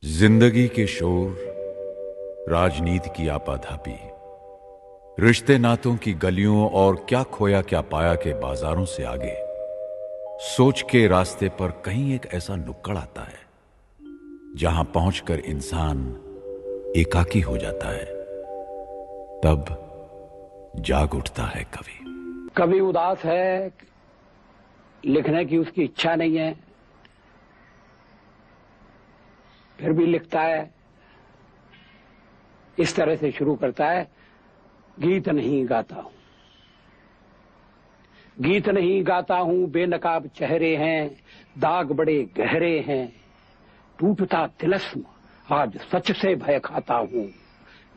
जिंदगी के शोर, राजनीति की आपाधापी, रिश्ते नातों की गलियों और क्या खोया क्या पाया के बाजारों से आगे सोच के रास्ते पर कहीं एक ऐसा नुक्कड़ आता है जहां पहुंचकर इंसान एकाकी हो जाता है। तब जाग उठता है कवि। कवि उदास है, लिखने की उसकी इच्छा नहीं है, फिर भी लिखता है। इस तरह से शुरू करता है, गीत नहीं गाता हूं, गीत नहीं गाता हूं, बेनकाब चेहरे हैं, दाग बड़े गहरे हैं, टूटता तिलस्म आज सच से भय खाता हूं,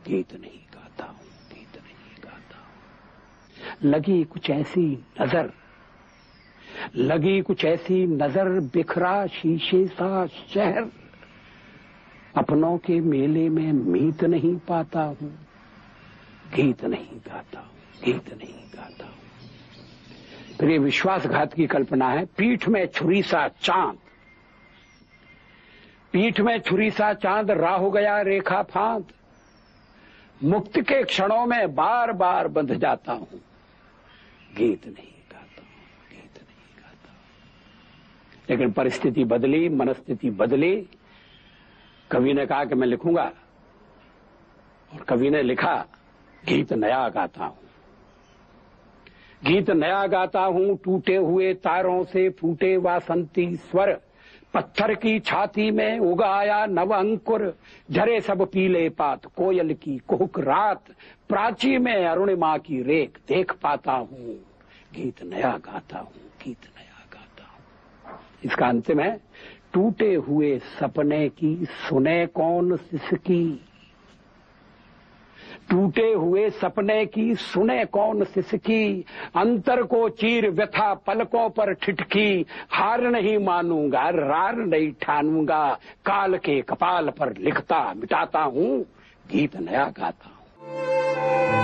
गीत नहीं गाता हूं, गीत नहीं गाता हूं। लगी कुछ ऐसी नजर, लगी कुछ ऐसी नजर, बिखरा शीशे सा शहर, अपनों के मेले में मीत नहीं पाता हूं, गीत नहीं गाता हूं, गीत नहीं गाता हूं। फिर ये विश्वासघात की कल्पना है। पीठ में छुरी सा चांद, पीठ में छुरी सा चांद, राह गया रेखा फांद, मुक्त के क्षणों में बार बार बंध जाता हूं, गीत नहीं गाता हूं, गीत नहीं गाता हूं। लेकिन परिस्थिति बदली, मनस्थिति बदली। कवि ने कहा कि मैं लिखूंगा, और कवि ने लिखा, गीत नया गाता हूं, गीत नया गाता हूं, टूटे हुए तारों से फूटे वासंती स्वर, पत्थर की छाती में उगाया नव अंकुर, झरे सब पीले पात, कोयल की कुहुक रात, प्राची में अरुणिमा की रेख देख पाता हूं, गीत नया गाता हूं, गीत नया गाता हूं। इसका अंतिम है, टूटे हुए सपने की सुने कौन सिसकी, टूटे हुए सपने की सुने कौन सिसकी, अंतर को चीर व्यथा पलकों पर ठिठकी, हार नहीं मानूंगा रार नहीं ठानूंगा, काल के कपाल पर लिखता मिटाता हूं, गीत नया गाता हूं।